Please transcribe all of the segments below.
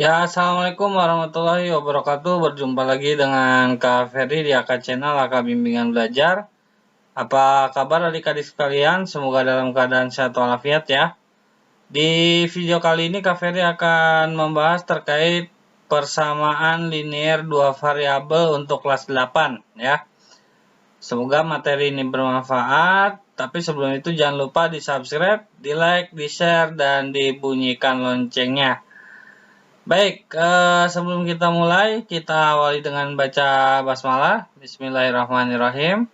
Ya, assalamualaikum warahmatullahi wabarakatuh. Berjumpa lagi dengan Kak Ferry di AK Channel AK Bimbingan Belajar. Apa kabar adik-adik sekalian? Semoga dalam keadaan sehat walafiat ya. Di video kali ini Kak Ferry akan membahas terkait persamaan linear dua variabel untuk kelas 8 ya. Semoga materi ini bermanfaat. Tapi sebelum itu jangan lupa di subscribe, di like, di share, dan dibunyikan loncengnya. Baik, sebelum kita mulai, kita awali dengan baca basmalah. Bismillahirrahmanirrahim.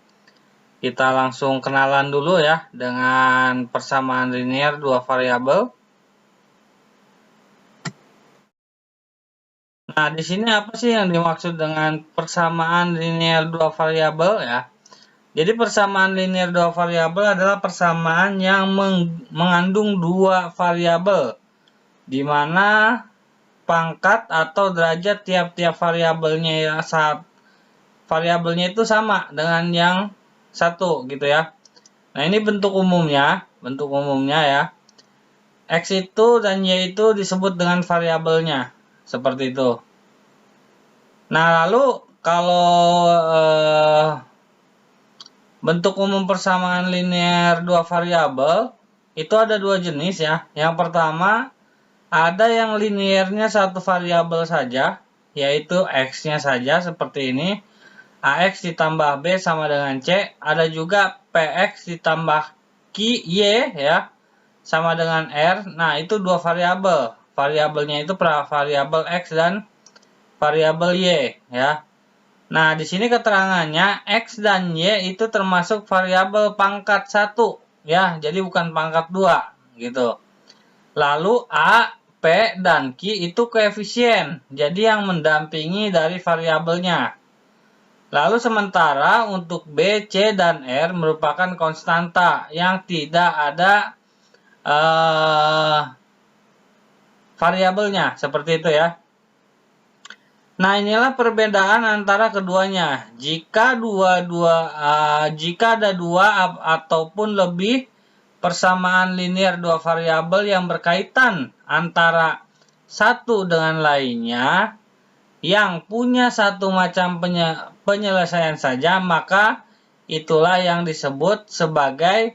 Kita langsung kenalan dulu ya dengan persamaan linear dua variabel. Nah, di sini apa sih yang dimaksud dengan persamaan linear dua variabel ya? Jadi persamaan linear dua variabel adalah persamaan yang mengandung dua variabel, di mana pangkat atau derajat tiap-tiap variabelnya ya variabelnya itu sama dengan yang satu gitu ya. Nah, ini bentuk umumnya ya. X itu dan Y itu disebut dengan variabelnya seperti itu. Nah, lalu kalau bentuk umum persamaan linear dua variabel itu ada dua jenis ya. Yang pertama, ada yang linearnya satu variabel saja, yaitu X-nya saja seperti ini. AX ditambah B sama dengan C. Ada juga PX ditambah Y ya, sama dengan R. Nah, itu dua variabel. Variabelnya itu variabel X dan variabel Y ya. Nah, di sini keterangannya X dan Y itu termasuk variabel pangkat 1 ya. Jadi bukan pangkat 2 gitu. Lalu A, P, dan Q itu koefisien. Jadi yang mendampingi dari variabelnya. Lalu sementara untuk B, C, dan R merupakan konstanta yang tidak ada variabelnya. Seperti itu ya. Nah, inilah perbedaan antara keduanya. Jika ada dua ataupun lebih persamaan linear dua variabel yang berkaitan antara satu dengan lainnya yang punya satu macam penyelesaian saja, maka itulah yang disebut sebagai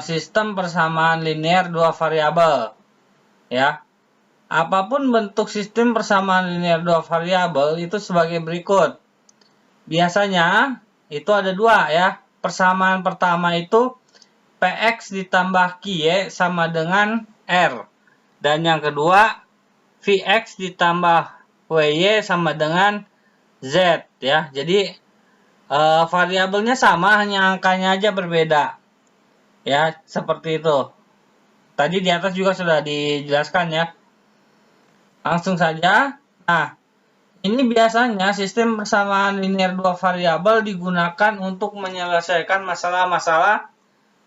sistem persamaan linear dua variabel ya. Apapun bentuk sistem persamaan linear dua variabel itu sebagai berikut. Biasanya itu ada dua ya. Persamaan pertama itu Px ditambah Qy sama dengan R. Dan yang kedua Vx ditambah Vy sama dengan Z ya. Jadi variabelnya sama, hanya angkanya aja berbeda. Ya, seperti itu. Tadi di atas juga sudah dijelaskan ya. Langsung saja. Nah, ini biasanya sistem persamaan linear dua variabel digunakan untuk menyelesaikan masalah-masalah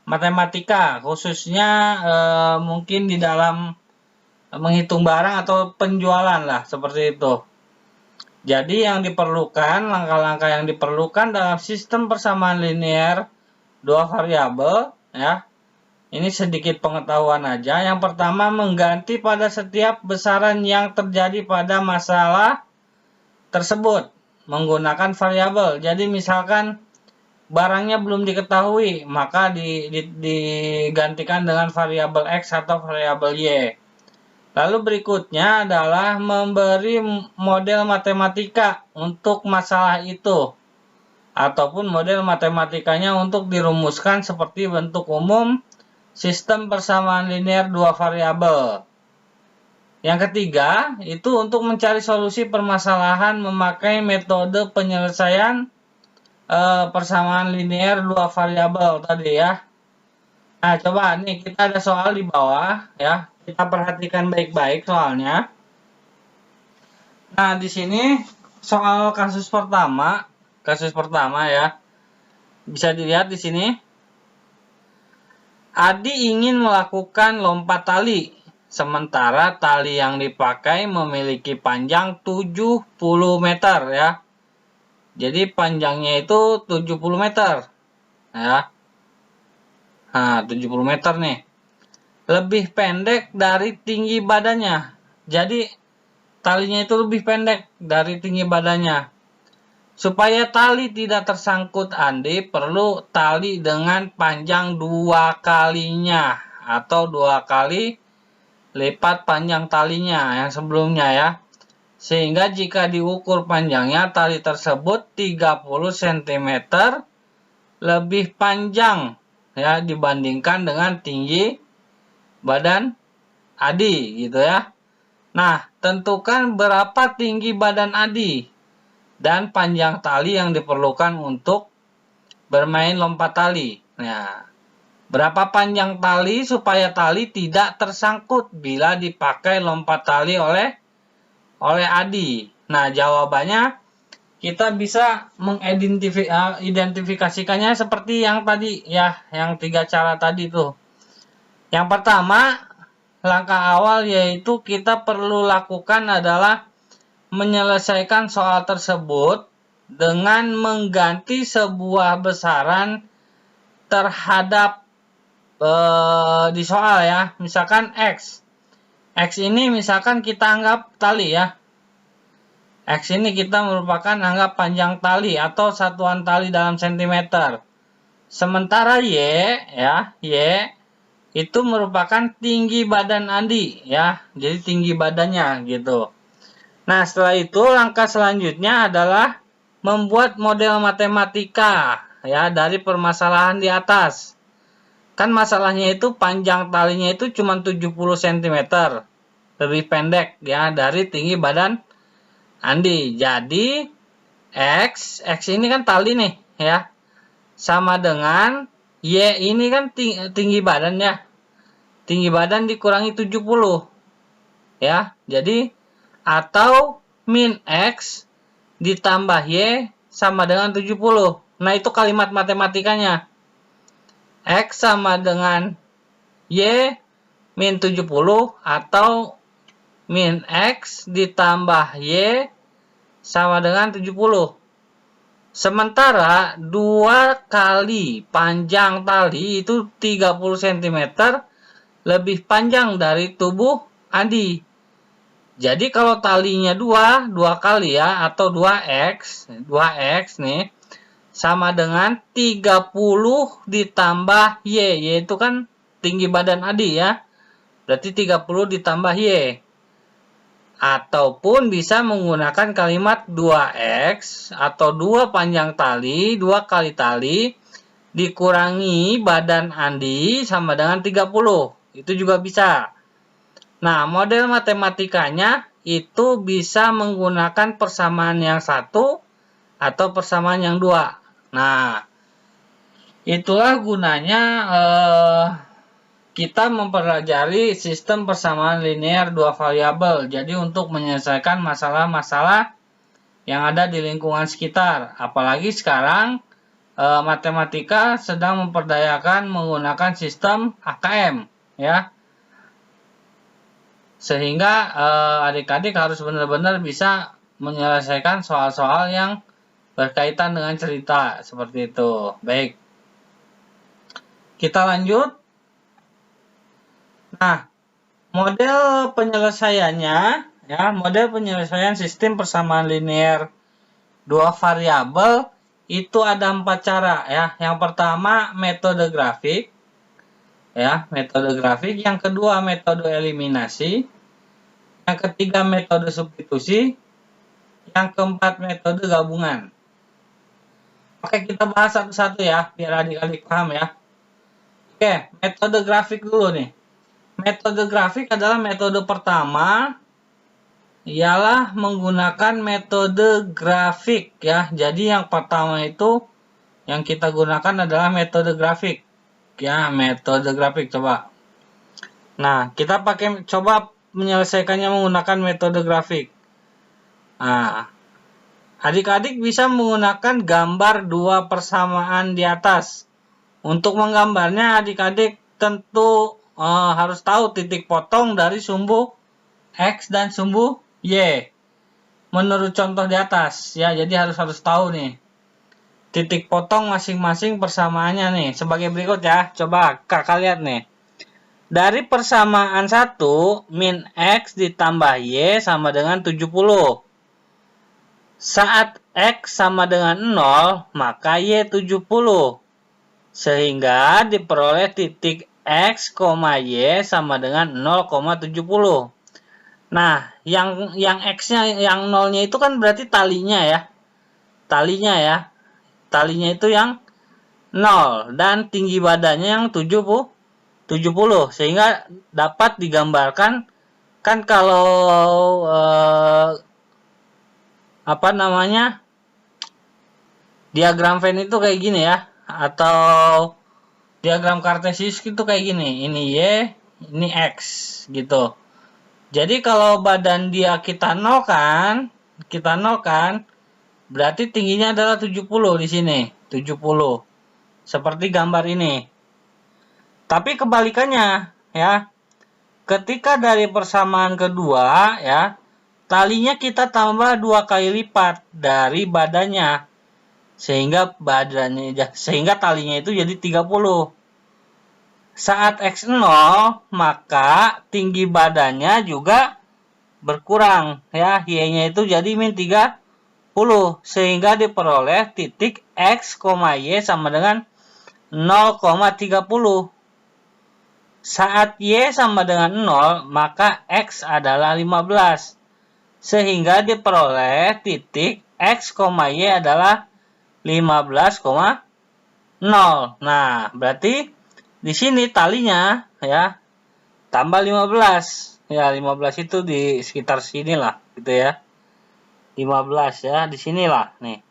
matematika, khususnya mungkin di dalam menghitung barang atau penjualan lah, seperti itu. Jadi yang diperlukan, langkah-langkah yang diperlukan dalam sistem persamaan linear dua variabel ya. Ini sedikit pengetahuan aja. Yang pertama, mengganti pada setiap besaran yang terjadi pada masalah tersebut menggunakan variabel. Jadi misalkan barangnya belum diketahui, maka digantikan dengan variabel X atau variabel Y. Lalu berikutnya adalah memberi model matematika untuk masalah itu, ataupun model matematikanya untuk dirumuskan seperti bentuk umum sistem persamaan linear dua variabel. Yang ketiga, itu untuk mencari solusi permasalahan memakai metode penyelesaian persamaan linear dua variabel tadi ya. Nah, coba nih kita ada soal di bawah ya. Kita perhatikan baik-baik soalnya. Nah, di sini soal kasus pertama ya. Bisa dilihat di sini. Adi ingin melakukan lompat tali, sementara tali yang dipakai memiliki panjang 70 meter ya. Jadi panjangnya itu 70 meter ya. Nah, 70 meter nih. Lebih pendek dari tinggi badannya. Jadi talinya itu lebih pendek dari tinggi badannya. Supaya tali tidak tersangkut Andi, perlu tali dengan panjang 2 kalinya atau 2 kali lipat panjang talinya yang sebelumnya ya. Sehingga jika diukur panjangnya, tali tersebut 30 cm lebih panjang ya dibandingkan dengan tinggi badan Adi gitu ya. Nah, tentukan berapa tinggi badan Adi dan panjang tali yang diperlukan untuk bermain lompat tali. Nah, berapa panjang tali supaya tali tidak tersangkut bila dipakai lompat tali oleh Adi? Nah, jawabannya kita bisa mengidentifikasikannya seperti yang tadi ya, yang 3 cara tadi tuh. Yang pertama, langkah awal yaitu kita perlu lakukan adalah menyelesaikan soal tersebut dengan mengganti sebuah besaran terhadap di soal ya. Misalkan X. X ini misalkan kita anggap tali ya. X ini kita merupakan anggap panjang tali atau satuan tali dalam sentimeter. Sementara Y ya, Y itu merupakan tinggi badan Andi ya. Jadi tinggi badannya gitu. Nah, setelah itu langkah selanjutnya adalah membuat model matematika ya dari permasalahan di atas. Kan masalahnya itu panjang talinya itu cuma 70 cm. Lebih pendek ya dari tinggi badan Andi. Jadi X ini kan tali nih ya. Sama dengan Y ini kan tinggi badannya. Tinggi badan dikurangi 70. Ya. Jadi atau min X ditambah Y sama dengan 70. Nah, itu kalimat matematikanya. X sama dengan Y min 70 atau min X ditambah Y sama dengan 70. Sementara 2 kali panjang tali itu 30 cm lebih panjang dari tubuh Adi. Jadi kalau talinya 2 kali ya atau 2X nih sama dengan 30 ditambah Y, yaitu kan tinggi badan Adi ya. Berarti 30 ditambah Y. Ataupun bisa menggunakan kalimat 2X atau 2 panjang tali, 2 kali tali dikurangi badan Andi sama dengan 30. Itu juga bisa. Nah, model matematikanya itu bisa menggunakan persamaan yang satu atau persamaan yang 2. Nah, itulah gunanya kita mempelajari sistem persamaan linear 2 variabel. Jadi untuk menyelesaikan masalah-masalah yang ada di lingkungan sekitar. Apalagi sekarang matematika sedang memperdayakan menggunakan sistem AKM ya. Sehingga adik-adik harus benar-benar bisa menyelesaikan soal-soal yang berkaitan dengan cerita seperti itu. Baik. Kita lanjut. Nah, model penyelesaiannya ya, model penyelesaian sistem persamaan linear 2 variabel itu ada 4 cara ya. Yang pertama metode grafik. Ya, metode grafik. Yang kedua metode eliminasi. Yang ketiga metode substitusi. Yang keempat metode gabungan. Oke, kita bahas satu-satu ya, biar adik-adik paham ya. Oke, metode grafik dulu nih. Metode grafik adalah metode pertama ialah menggunakan metode grafik ya. Jadi yang pertama itu yang kita gunakan adalah metode grafik. Ya, metode grafik coba. Nah, kita coba menyelesaikannya menggunakan metode grafik. Nah, adik-adik bisa menggunakan gambar 2 persamaan di atas. Untuk menggambarnya adik-adik tentu harus tahu titik potong dari sumbu X dan sumbu Y. Menurut contoh di atas ya, jadi harus tahu nih. Titik potong masing-masing persamaannya nih sebagai berikut ya. Coba kakak lihat nih. Dari persamaan 1, min X ditambah Y sama dengan 70. Saat X sama dengan 0, maka Y 70. Sehingga diperoleh titik X, Y sama dengan 0,70. Nah, yang X-nya, yang 0-nya itu kan berarti talinya ya. Talinya ya. Talinya itu yang 0 dan tinggi badannya yang 70, sehingga dapat digambarkan kan kalau apa namanya, diagram Venn itu kayak gini ya, atau diagram kartesius itu kayak gini, ini Y, ini X gitu. Jadi kalau badan dia kita nolkan, berarti tingginya adalah 70 di sini, 70. Seperti gambar ini. Tapi kebalikannya ya. Ketika dari persamaan kedua ya, talinya kita tambah 2 kali lipat dari badannya. Sehingga talinya itu jadi 30. Saat X 0, maka tinggi badannya juga berkurang ya, Y-nya itu jadi min 30, sehingga diperoleh titik X, Y sama dengan 0,30. Saat Y sama dengan 0, maka X adalah 15. Sehingga diperoleh titik X, Y adalah 15,0. Nah, berarti di sini talinya ya tambah 15. Ya, 15 itu di sekitar sinilah gitu ya. 15 ya, di sinilah nih.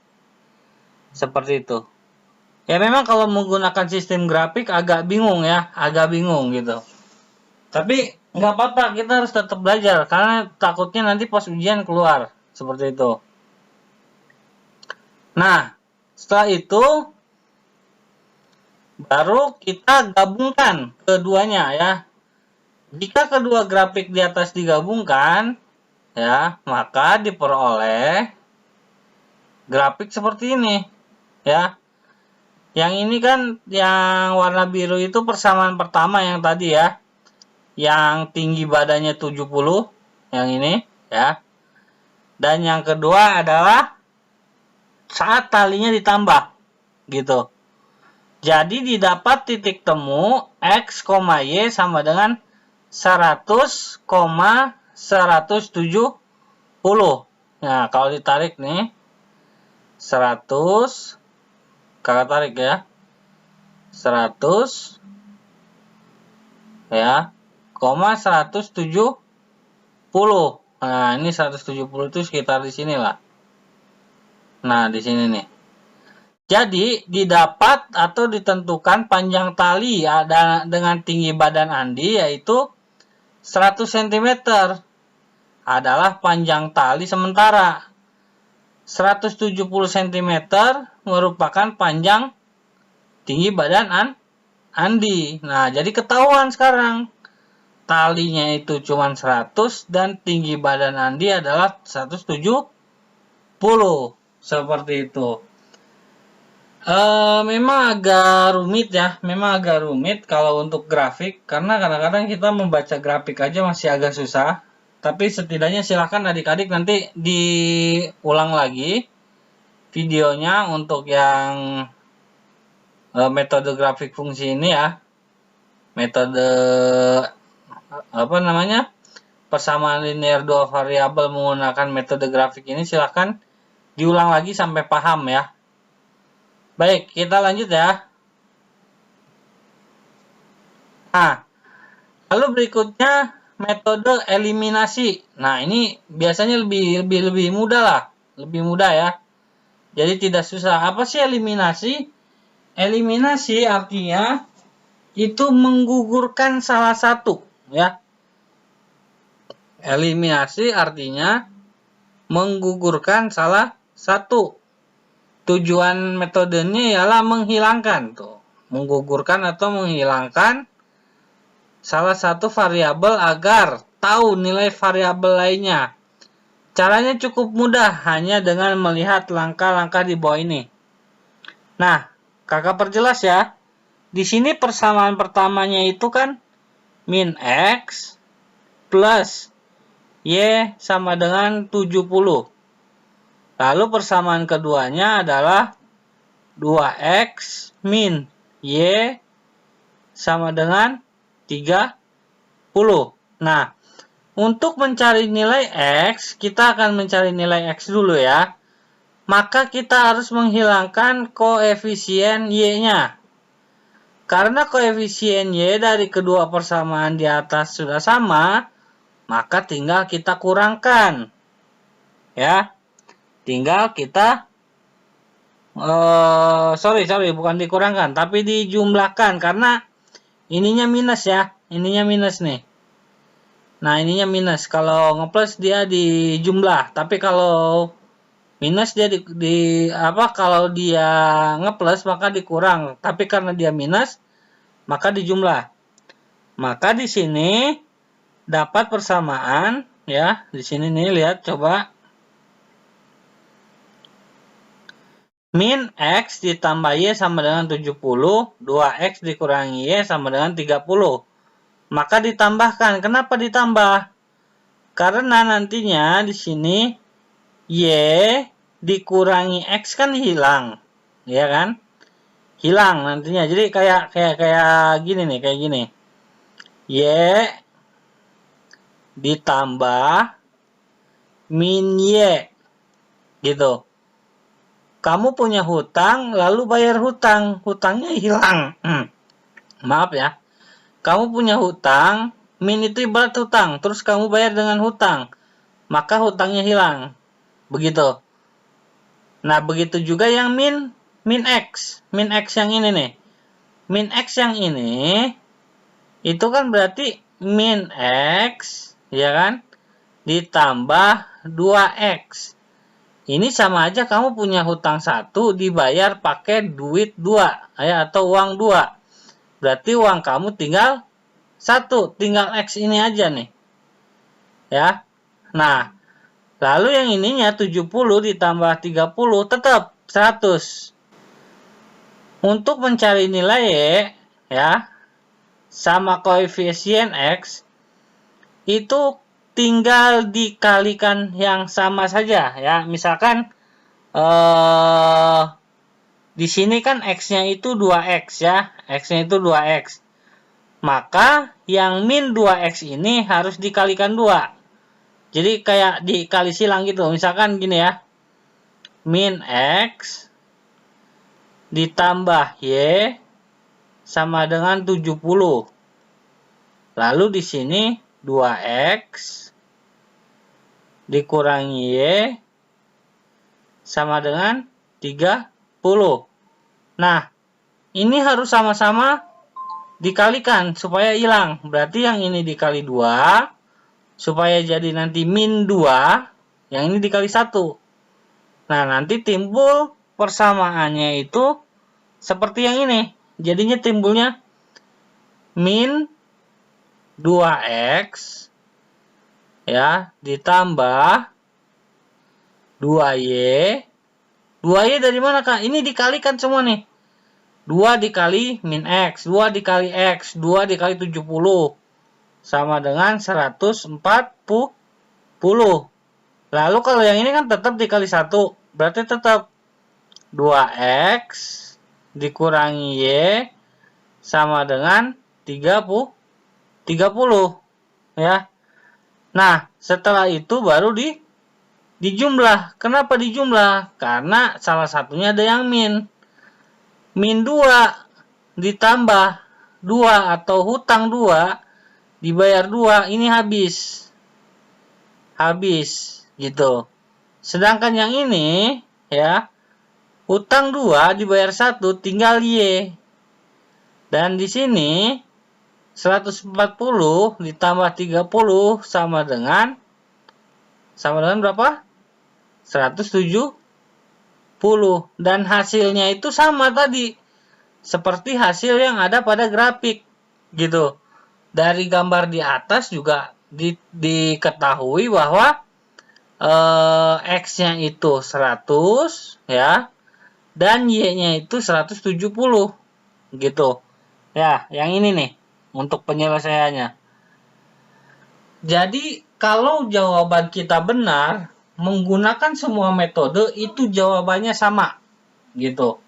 Seperti itu. Ya memang kalau menggunakan sistem grafik agak bingung ya, gitu. Tapi nggak apa-apa, kita harus tetap belajar karena takutnya nanti pas ujian keluar seperti itu. Nah, setelah itu baru kita gabungkan keduanya ya. Jika kedua grafik di atas digabungkan ya, maka diperoleh grafik seperti ini ya. Yang ini kan yang warna biru itu persamaan pertama yang tadi ya. Yang tinggi badannya 70, yang ini ya. Dan yang kedua adalah saat talinya ditambah gitu. Jadi didapat titik temu X, Y sama dengan 100,170. Nah, kalau ditarik nih 100, kakak tarik ya, 100 ya, 170. Nah, ini 170 itu sekitar di sini lah. Nah, di sini nih. Jadi, didapat atau ditentukan panjang tali ada dengan tinggi badan Andi yaitu 100 cm adalah panjang tali sementara. 170 cm merupakan panjang tinggi badan Andi. Nah, jadi ketahuan sekarang. Talinya itu cuma 100 dan tinggi badan Andi adalah 170. Seperti itu. Memang agak rumit ya. Memang agak rumit kalau untuk grafik. Karena kadang-kadang kita membaca grafik aja masih agak susah. Tapi setidaknya silahkan adik-adik nanti diulang lagi videonya untuk yang metode grafik fungsi ini ya. Metode apa namanya? Persamaan linear dua variabel menggunakan metode grafik ini silahkan diulang lagi sampai paham ya. Baik, kita lanjut ya. Nah, lalu berikutnya metode eliminasi. Nah, ini biasanya lebih mudah lah, lebih mudah ya. Jadi tidak susah. Apa sih eliminasi? Eliminasi artinya itu menggugurkan salah satu, ya. Eliminasi artinya menggugurkan salah satu. Tujuan metodenya ialah menghilangkan tuh, menggugurkan atau menghilangkan salah satu variabel agar tahu nilai variabel lainnya. Caranya cukup mudah, hanya dengan melihat langkah-langkah di bawah ini. Nah, kakak perjelas ya. Di sini persamaan pertamanya itu kan min X plus Y sama dengan 70. Lalu persamaan keduanya adalah 2X min Y sama dengan 30. Nah, untuk mencari nilai X, kita akan mencari nilai X dulu ya. Maka kita harus menghilangkan koefisien Y-nya. Karena koefisien Y dari kedua persamaan di atas sudah sama, maka tinggal kita kurangkan. Ya. Tinggal kita bukan dikurangkan, tapi dijumlahkan karena ininya minus ya. Ininya minus nih. Nah, ininya minus. Kalau ngeplus dia dijumlah, tapi kalau minus dia kalau dia ngeplus maka dikurang, tapi karena dia minus maka dijumlah. Maka di sini dapat persamaan ya. Di sini nih lihat coba. Min X ditambah Y sama dengan 70, 2X dikurangi Y sama dengan 30. Maka ditambahkan. Kenapa ditambah? Karena nantinya di sini Y dikurangi X kan hilang. Ya kan? Hilang nantinya. Jadi kayak gini nih, kayak gini. Y ditambah min Y. Gitu. Kamu punya hutang, lalu bayar hutang. Hutangnya hilang. Maaf ya. Kamu punya hutang, min itu ibarat hutang. Terus kamu bayar dengan hutang. Maka hutangnya hilang. Begitu. Nah, begitu juga yang min X. Min X yang ini nih. Min X yang ini, itu kan berarti min X, ya kan? Ditambah 2X. Ini sama aja kamu punya hutang 1 dibayar pakai duit 2 ya, atau uang 2. Berarti uang kamu tinggal 1, tinggal X ini aja nih. Ya. Nah, lalu yang ininya 70 ditambah 30 tetap 100. Untuk mencari nilai Y ya sama koefisien X itu tinggal dikalikan yang sama saja ya. Misalkan di sini kan X-nya itu 2X ya. X-nya itu 2X. Maka yang min 2X ini harus dikalikan 2. Jadi kayak dikali silang gitu. Misalkan gini ya. Min X ditambah Y sama dengan 70. Lalu di sini 2X dikurangi Y sama dengan 30. Nah, ini harus sama-sama dikalikan supaya hilang. Berarti yang ini dikali 2, supaya jadi nanti min 2, yang ini dikali 1. Nah, nanti timbul persamaannya itu seperti yang ini. Jadinya timbulnya min 2X ya ditambah 2Y. 2Y dari mana, Kak? Ini dikalikan semua nih. 2 dikali min X, 2 dikali X, 2 dikali 70 sama dengan 140. Lalu kalau yang ini kan tetap dikali 1, berarti tetap 2X dikurangi Y sama dengan 30 ya. Nah, setelah itu baru dijumlah. Kenapa dijumlah? Karena salah satunya ada yang min. Min 2 ditambah 2 atau hutang 2 dibayar 2, ini habis. Habis gitu. Sedangkan yang ini ya, hutang 2 dibayar 1 tinggal Y. Dan di sini 140 ditambah 30 sama dengan berapa? 170. Dan hasilnya itu sama tadi. Seperti hasil yang ada pada grafik. Gitu. Dari gambar di atas juga diketahui bahwa X-nya itu 100 ya. Dan Y-nya itu 170. Gitu. Ya, yang ini nih. untuk penyelesaiannya. Jadi kalau jawaban kita benar, menggunakan semua metode itu jawabannya sama. Gitu.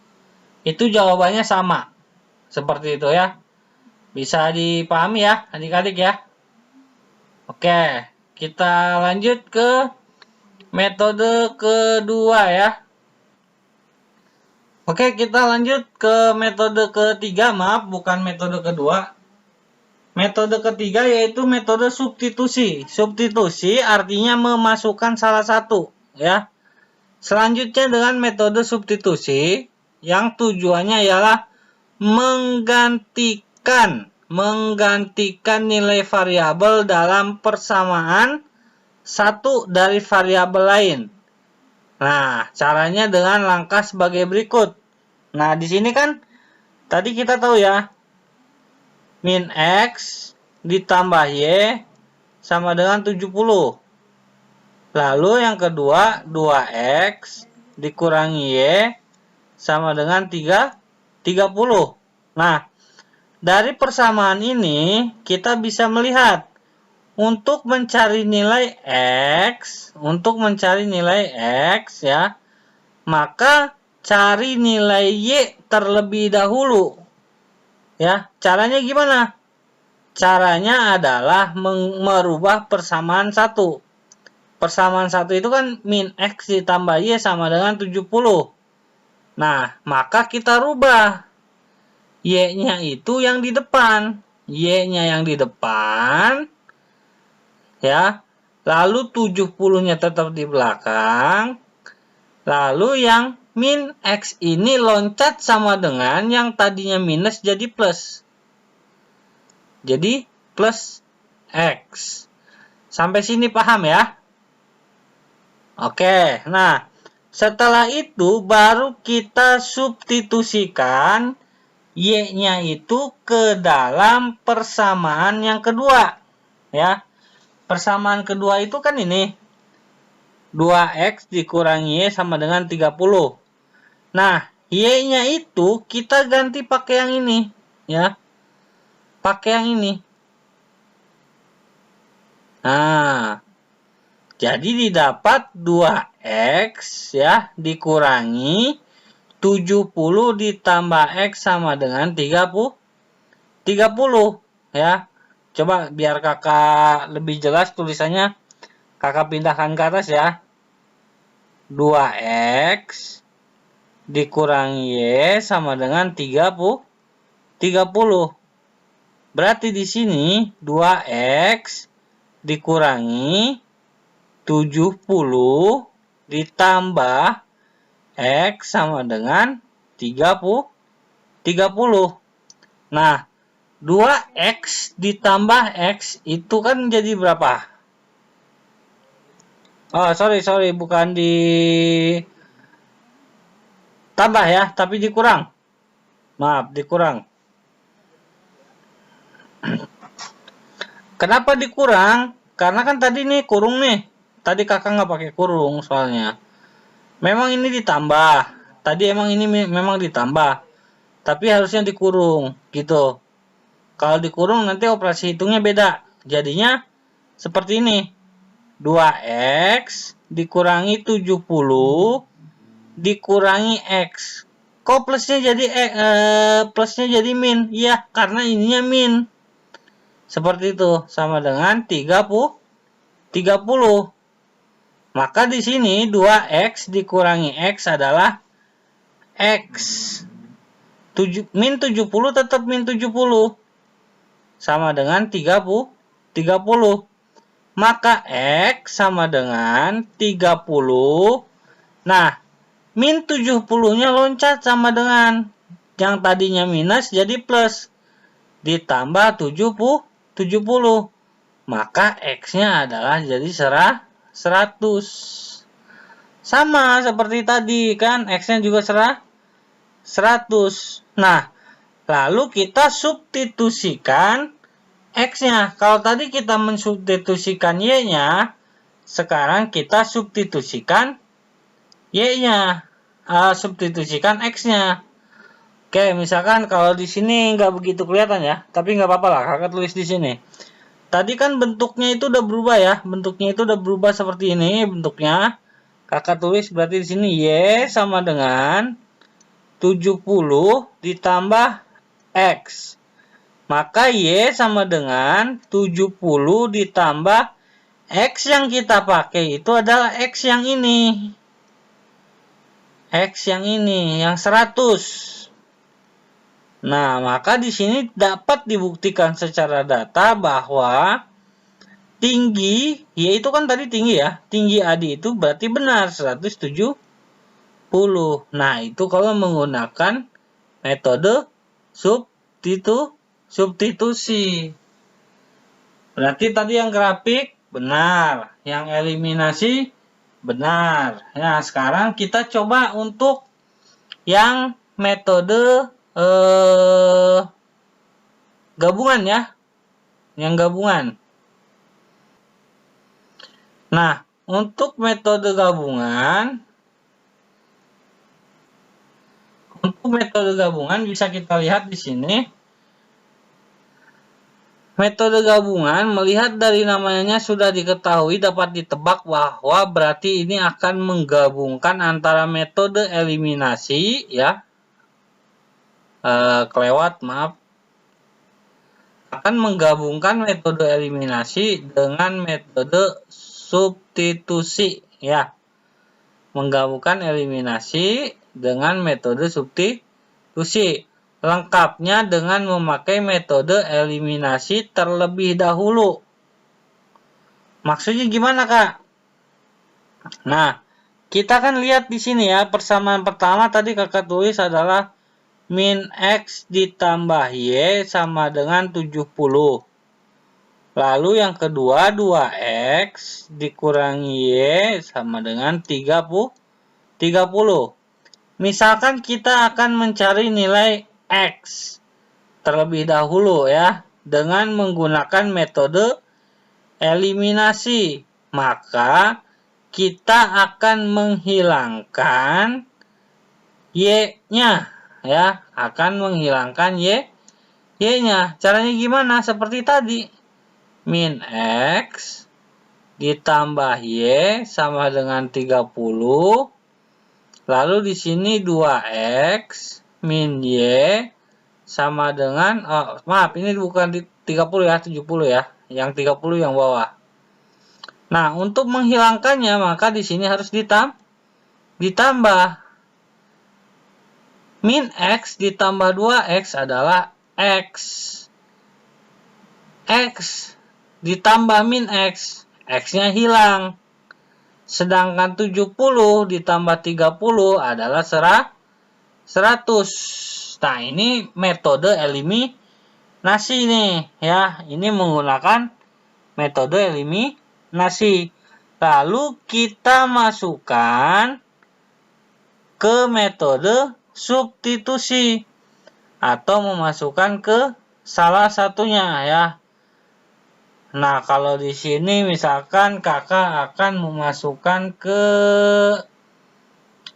Itu jawabannya sama. Seperti itu ya. Bisa dipahami ya adik-adik ya. Oke, kita lanjut ke metode kedua ya. Oke, kita lanjut ke metode ketiga, maaf bukan metode kedua. Metode ketiga yaitu metode substitusi. Substitusi artinya memasukkan salah satu, ya. Selanjutnya dengan metode substitusi yang tujuannya ialah menggantikan nilai variabel dalam persamaan satu dari variabel lain. Nah, caranya dengan langkah sebagai berikut. Nah, di sini kan tadi kita tahu ya, min X ditambah Y sama dengan 70. Lalu yang kedua, 2X dikurangi Y sama dengan 30. Nah, dari persamaan ini kita bisa melihat untuk mencari nilai X ya, maka cari nilai Y terlebih dahulu. Ya, caranya gimana? Caranya adalah merubah persamaan 1. Persamaan 1 itu kan min X ditambah Y sama dengan 70. Nah, maka kita rubah. Y-nya itu yang di depan. Y-nya yang di depan. Ya, lalu 70-nya tetap di belakang. Lalu yang min X ini loncat sama dengan yang tadinya minus jadi plus. Jadi plus X. Sampai sini paham ya? Oke, nah setelah itu baru kita substitusikan Y-nya itu ke dalam persamaan yang kedua. Ya. Persamaan kedua itu kan ini 2X dikurangi Y sama dengan 30. Nah, Y-nya itu kita ganti pakai yang ini ya. Pakai yang ini. Nah, jadi didapat 2X ya dikurangi 70 ditambah X sama dengan 30 ya. Coba biar kakak lebih jelas tulisannya, kakak pindahkan ke atas ya. 2X dikurangi Y sama dengan 30. Berarti di sini 2X dikurangi 70 ditambah X sama dengan 30. Nah, 2X ditambah X itu kan jadi berapa? Oh, sorry, bukan ditambah ya, tapi dikurang. Maaf, dikurang. Kenapa dikurang? Karena kan tadi nih kurung nih. Tadi kakak nggak pakai kurung soalnya. Memang ini ditambah. Tadi emang ini memang ditambah. Tapi harusnya dikurung gitu. Kalau dikurung nanti operasi hitungnya beda. Jadinya seperti ini. 2X dikurangi 70 dikurangi X. Kok plusnya jadi min? Iya, karena ininya min. Seperti itu, sama dengan 30. Maka di sini 2X dikurangi X adalah X. Min 70 tetap min 70. Sama dengan 30. Maka X sama dengan 30. Nah, min 70-nya loncat sama dengan yang tadinya minus jadi plus. Ditambah 70. Maka X-nya adalah jadi 100. Sama seperti tadi kan, X-nya juga 100. Nah, lalu kita substitusikan X-nya. Kalau tadi kita mensubstitusikan Y-nya, sekarang kita substitusikan Y-nya. Substitusikan X-nya. Oke, misalkan kalau di sini nggak begitu kelihatan ya, tapi nggak apa-apa lah, kakak tulis di sini. Tadi kan bentuknya itu udah berubah ya, bentuknya itu udah berubah seperti ini bentuknya. Kakak tulis berarti di sini Y sama dengan 70 ditambah X. Maka Y sama dengan 70 ditambah X yang kita pakai itu adalah X yang ini. X yang ini, yang 100. Nah, maka di sini dapat dibuktikan secara data bahwa tinggi, Y itu kan tadi tinggi ya, tinggi AD itu berarti benar 170. Nah, itu kalau menggunakan metode substitusi. Berarti tadi yang grafik benar, yang eliminasi benar. Nah, sekarang kita coba untuk yang metode gabungan ya, yang gabungan. Nah, untuk metode gabungan, bisa kita lihat di sini. Metode gabungan melihat dari namanya sudah diketahui dapat ditebak bahwa berarti ini akan menggabungkan antara metode eliminasi ya. Kelewat, maaf. Akan menggabungkan metode eliminasi dengan metode substitusi ya. Menggabungkan eliminasi dengan metode substitusi. Lengkapnya dengan memakai metode eliminasi terlebih dahulu. Maksudnya gimana, Kak? Nah, kita kan lihat di sini ya, persamaan pertama tadi Kakak tulis adalah min X ditambah Y sama dengan 70. Lalu yang kedua 2X dikurangi Y sama dengan 30. Misalkan kita akan mencari nilai X terlebih dahulu ya, dengan menggunakan metode eliminasi. Maka kita akan menghilangkan Y-nya. Ya, akan menghilangkan Y-nya. Caranya gimana? Seperti tadi. Min X ditambah Y sama dengan 30. Lalu di sini 2X min Y sama dengan, maaf, ini bukan di 30 ya, 70 ya. Yang 30 yang bawah. Nah, untuk menghilangkannya maka di sini harus ditambah. Min X ditambah 2X adalah X. X ditambah min X. X-nya hilang. Sedangkan 70 ditambah 30 adalah 100. Nah, ini metode eliminasi nih. Ya, ini menggunakan metode eliminasi. Lalu kita masukkan ke metode substitusi atau memasukkan ke salah satunya ya. Nah, kalau di sini misalkan kakak akan memasukkan ke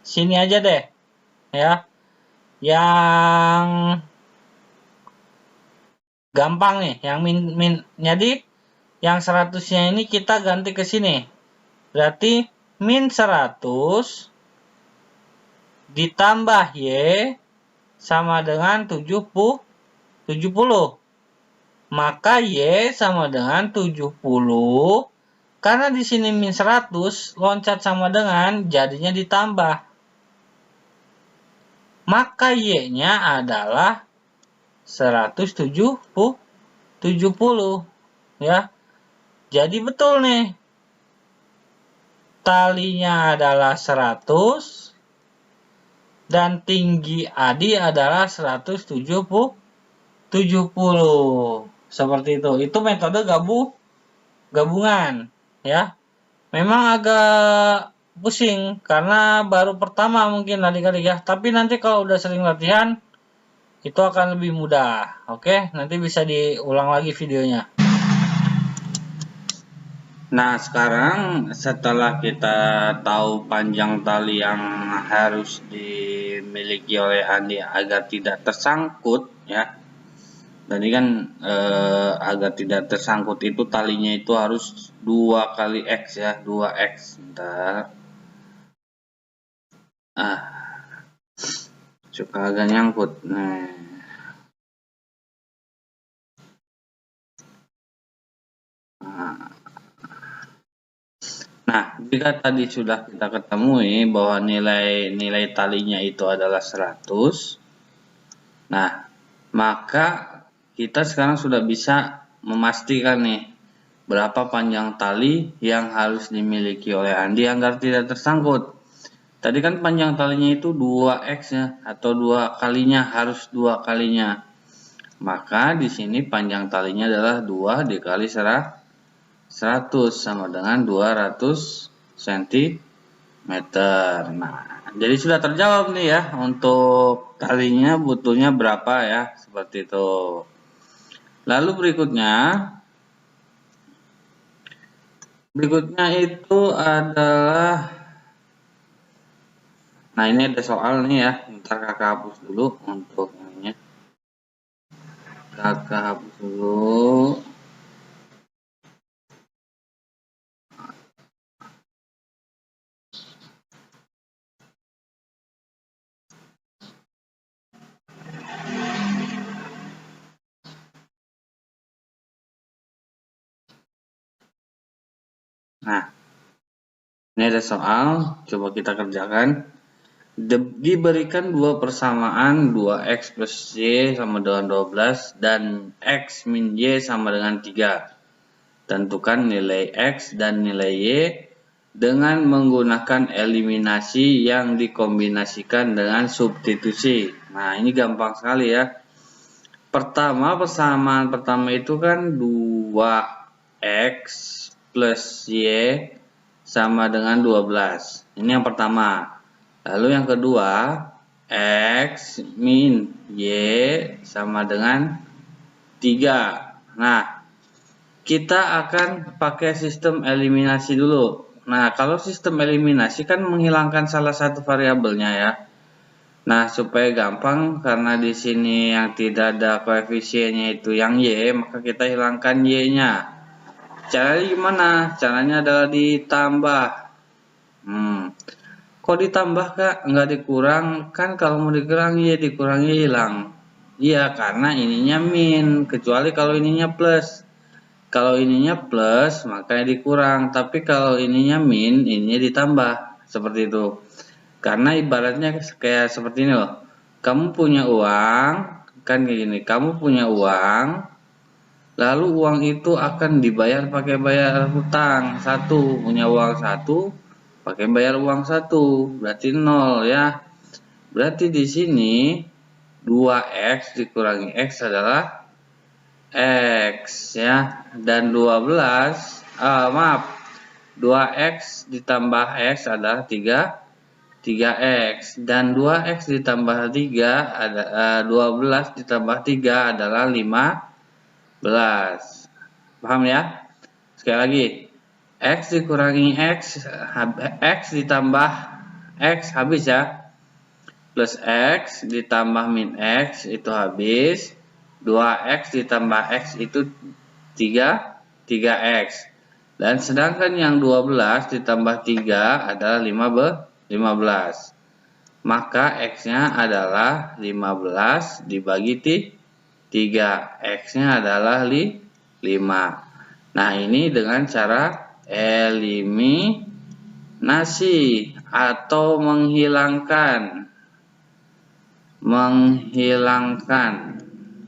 sini aja deh ya. Yang gampang nih, yang min. Jadi yang 100-nya ini kita ganti ke sini. Berarti min 100 ditambah Y sama dengan 70. Maka Y sama dengan 70. Karena di sini min 100, loncat sama dengan jadinya ditambah. Maka Y-nya adalah 170. Ya. Jadi betul nih. Talinya adalah 100. Dan tinggi AD adalah 170. Seperti itu. Itu metode gabungan. Ya. Memang agak pusing. Karena baru pertama mungkin adik-adik ya. Tapi nanti kalau udah sering latihan, itu akan lebih mudah. Oke. Nanti bisa diulang lagi videonya. Nah, sekarang setelah kita tahu panjang tali yang harus dimiliki oleh Andi agar tidak tersangkut, ya. Tadi kan agar tidak tersangkut itu talinya itu harus 2 kali X ya, 2X. Bentar. Suka agak nyangkut. Nah, jika tadi sudah kita ketemui bahwa nilai talinya itu adalah 100. Nah, maka kita sekarang sudah bisa memastikan nih berapa panjang tali yang harus dimiliki oleh Andi agar tidak tersangkut. Tadi kan panjang talinya itu 2X ya, atau 2 kalinya, harus 2 kalinya. Maka di sini panjang talinya adalah 2 dikali 100 sama dengan 200 cm. Nah, jadi sudah terjawab nih ya untuk talinya butuhnya berapa ya, seperti itu. Lalu berikutnya itu adalah, nah ini ada soal nih ya, ntar kakak hapus dulu untuk ininya. Kakak hapus dulu. Nah, ini ada soal, coba kita kerjakan. Diberikan dua persamaan 2x plus y sama dengan 12 dan x min y sama dengan 3. Tentukan nilai x dan nilai y dengan menggunakan eliminasi yang dikombinasikan dengan substitusi. Nah, ini gampang sekali ya. Persamaan pertama itu kan 2x plus y sama dengan 12. Ini yang pertama. Lalu yang kedua, X min Y sama dengan 3. Nah, kita akan pakai sistem eliminasi dulu. Nah, kalau sistem eliminasi kan menghilangkan salah satu variabelnya ya. Nah, supaya gampang karena di sini yang tidak ada koefisiennya itu yang Y, maka kita hilangkan Y-nya. Caranya gimana? Caranya adalah ditambah. Kok ditambah kak? Nggak dikurang? Kan kalau mau dikurang ya dikurangi hilang. Iya, karena ininya min. Kecuali kalau ininya plus. Kalau ininya plus, makanya dikurang. Tapi kalau ininya min, ininya ditambah. Seperti itu. Karena ibaratnya kayak seperti ini loh. Kamu punya uang, kan kayak gini. Kamu punya uang, lalu uang itu akan dibayar pakai bayar hutang. Satu, punya uang 1. Pakai bayar uang 1, berarti 0 ya. Berarti di sini 2x dikurangi x adalah x ya. Dan 2x ditambah x adalah 3x. Dan 2x ditambah 3 ada 12 ditambah 3 adalah 15. Paham ya? Sekali lagi. X dikurangi X ditambah X habis ya, plus X ditambah min X itu habis, 2X ditambah X itu 3X, dan sedangkan yang 12 ditambah 3 adalah 15, maka X nya adalah 15 dibagi 3, X nya adalah 5. Nah, ini dengan cara eliminasi atau menghilangkan.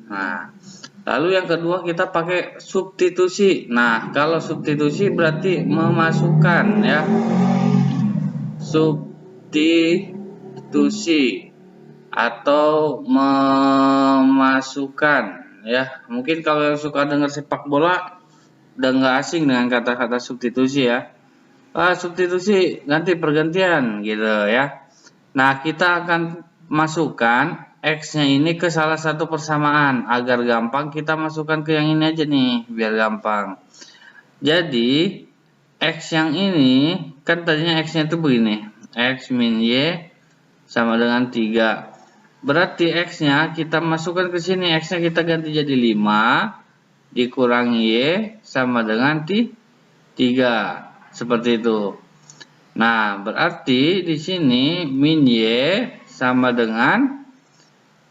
Nah, lalu yang kedua kita pakai substitusi. Nah, kalau substitusi berarti memasukkan ya. Substitusi atau memasukkan ya. Mungkin kalau yang suka dengar sepak bola udah nggak asing dengan kata-kata substitusi ya. Substitusi ganti pergantian gitu ya. Nah, kita akan masukkan X-nya ini ke salah satu persamaan. Agar gampang kita masukkan ke yang ini aja nih, biar gampang. Jadi X yang ini kan tadinya X-nya itu begini, X min Y sama dengan 3. Berarti X-nya kita masukkan ke sini, X-nya kita ganti jadi 5 dikurangi Y sama dengan 3. Seperti itu. Nah, berarti di sini min Y sama dengan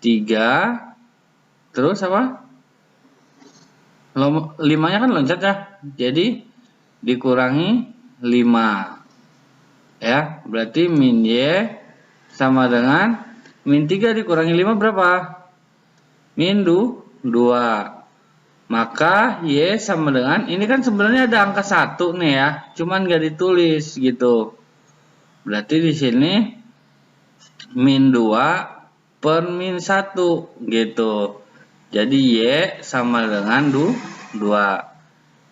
3. Terus apa? 5-nya kan loncat ya. Jadi dikurangi 5. Ya, berarti min Y sama dengan min 3 dikurangi 5 berapa? Min 2. Maka Y sama dengan, ini kan sebenarnya ada angka 1 nih ya, cuman nggak ditulis gitu. Berarti di sini min 2 per min 1 gitu. Jadi Y sama dengan 2.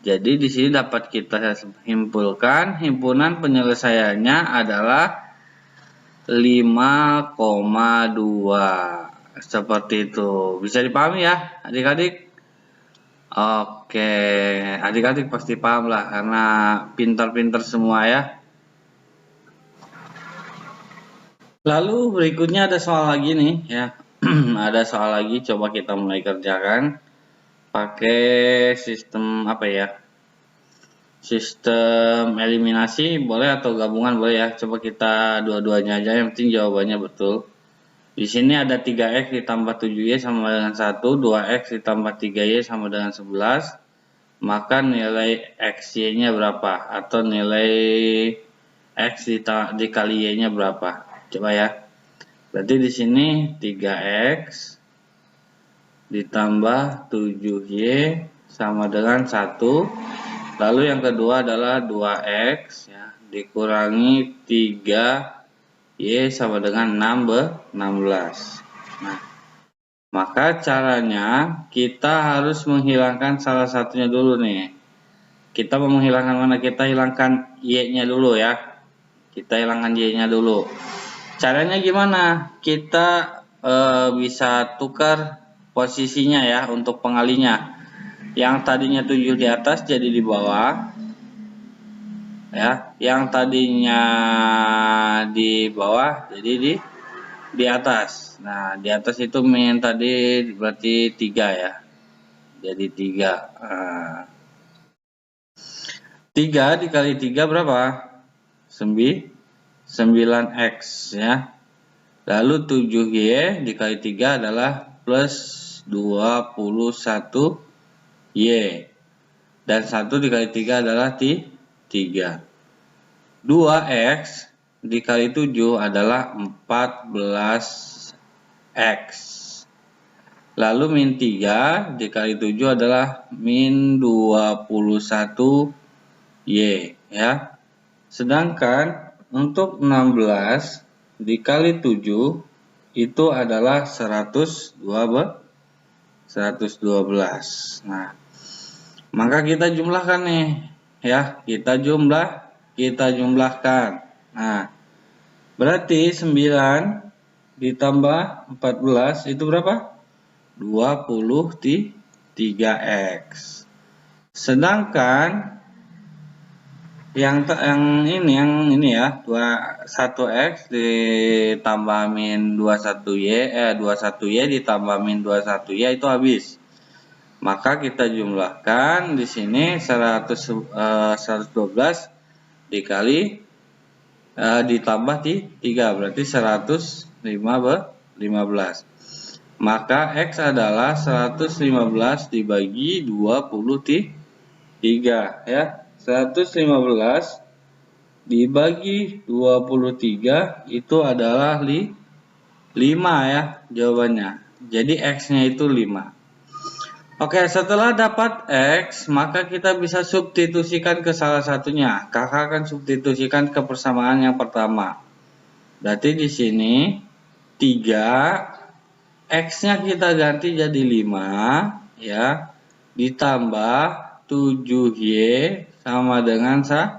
Jadi di sini dapat kita simpulkan himpunan penyelesaiannya adalah 5,2. Seperti itu. Bisa dipahami ya adik-adik? Oke, adik-adik pasti paham lah karena pintar-pintar semua ya. Lalu berikutnya ada soal lagi nih ya. Ada soal lagi, coba kita mulai kerjakan pakai sistem apa ya? Sistem eliminasi boleh atau gabungan boleh ya. Coba kita dua-duanya aja, yang penting jawabannya betul. Di sini ada 3x ditambah 7y sama dengan 1, 2x ditambah 3y sama dengan 11. Maka nilai xy-nya berapa? Atau nilai x dikali y-nya berapa? Coba ya. Berarti di sini 3x ditambah 7y sama dengan 1. Lalu yang kedua adalah 2x ya, dikurangi 3 Y sama dengan 16. Nah, maka caranya kita harus menghilangkan salah satunya dulu nih. Kita mau menghilangkan mana? Kita hilangkan Y-nya dulu ya. Kita hilangkan Y-nya dulu. Caranya gimana? Kita bisa tukar posisinya ya untuk pengalinya. Yang tadinya 7 di atas jadi di bawah. Ya, yang tadinya di bawah jadi di atas. Nah, di atas itu min tadi berarti 3 ya. Jadi 3. 3 dikali 3 berapa? 9x ya. Lalu 7y dikali 3 adalah plus 21y. Dan 1 dikali 3 adalah 3. 2x dikali 7 adalah 14x. Lalu min 3 dikali 7 adalah min 21y ya. Sedangkan untuk 16 dikali 7 itu adalah 112. Nah, maka kita jumlahkan nih ya, kita jumlahkan. Nah, berarti 9 ditambah 14 itu berapa? 23x. Sedangkan yang ini ya, 21x ditambah min 21y ditambah min 21y itu habis. Maka kita jumlahkan di sini 112 dikali ditambah 3 berarti 115. Maka x adalah 115 dibagi 23 ya. 115 dibagi 23 itu adalah 5 ya jawabannya. Jadi x-nya itu 5. Oke, setelah dapat X, maka kita bisa substitusikan ke salah satunya. Kakak akan substitusikan ke persamaan yang pertama. Berarti di sini 3, X-nya kita ganti jadi 5, ya. Ditambah 7Y sama dengan 1.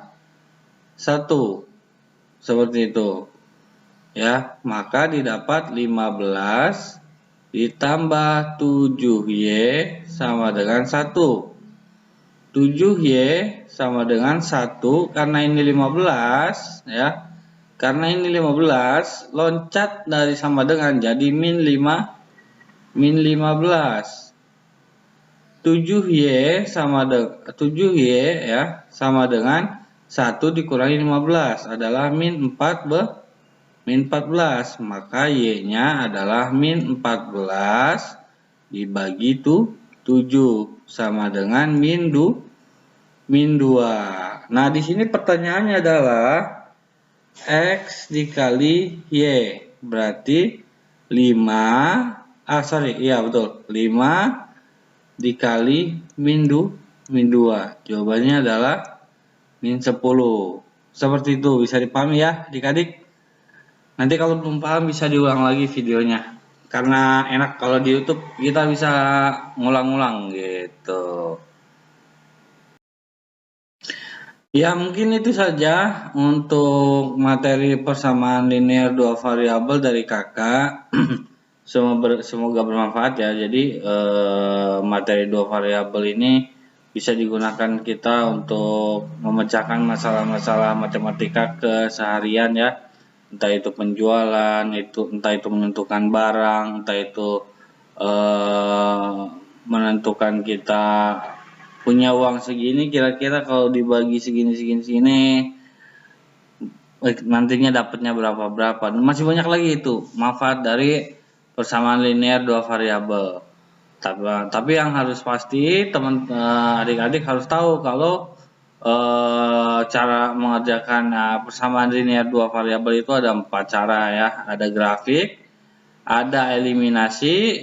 Seperti itu. Ya, maka didapat 15 ditambah 7Y sama dengan 1. 7 7Y sama dengan 1, karena ini 15 ya. Karena ini 15, loncat dari sama dengan jadi min 15. 7Y sama dengan 7Y ya sama dengan 1 dikurangi 15 adalah min 14. Maka Y-nya adalah min 14 dibagi 7 sama dengan min 2. Nah, di sini pertanyaannya adalah X dikali Y berarti 5 dikali min 2. Jawabannya adalah min 10. Seperti itu, bisa dipahami ya adik-adik. Nanti kalau belum paham bisa diulang lagi videonya, karena enak kalau di YouTube kita bisa ngulang-ngulang gitu. Ya, mungkin itu saja untuk materi persamaan linear dua variabel dari kakak. Semoga bermanfaat ya. Jadi materi dua variabel ini bisa digunakan kita untuk memecahkan masalah-masalah matematika keseharian ya. Entah itu penjualan, entah itu menentukan barang, entah itu menentukan kita punya uang segini, kira-kira kalau dibagi segini nantinya dapatnya berapa. Masih banyak lagi itu manfaat dari persamaan linear dua variabel. Tapi yang harus pasti adik-adik harus tahu kalau cara mengerjakan persamaan linear dua variabel itu ada 4 cara ya. Ada grafik, ada eliminasi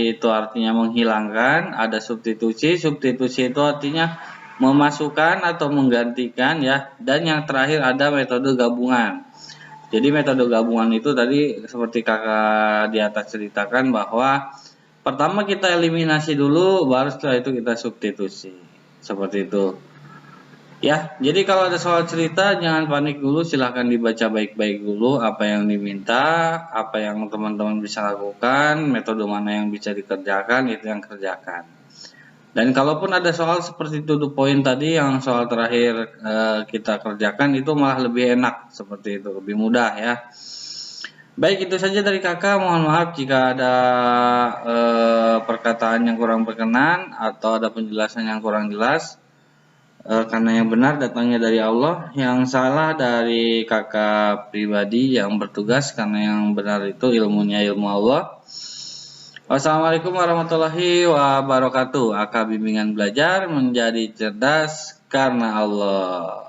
itu artinya menghilangkan, ada substitusi itu artinya memasukkan atau menggantikan ya, dan yang terakhir ada metode gabungan. Jadi metode gabungan itu tadi seperti kakak di atas ceritakan bahwa pertama kita eliminasi dulu, baru setelah itu kita substitusi, seperti itu. Ya, jadi kalau ada soal cerita jangan panik dulu, silahkan dibaca baik-baik dulu apa yang diminta, apa yang teman-teman bisa lakukan, metode mana yang bisa dikerjakan, itu yang kerjakan. Dan kalaupun ada soal seperti to the point tadi, yang soal terakhir kita kerjakan itu malah lebih enak, seperti itu, lebih mudah ya. Baik, itu saja dari kakak, mohon maaf jika ada perkataan yang kurang berkenan atau ada penjelasan yang kurang jelas. Karena yang benar datangnya dari Allah, yang salah dari kakak pribadi yang bertugas, karena yang benar itu ilmunya ilmu Allah. Wassalamualaikum warahmatullahi wabarakatuh. Akak bimbingan belajar menjadi cerdas karena Allah.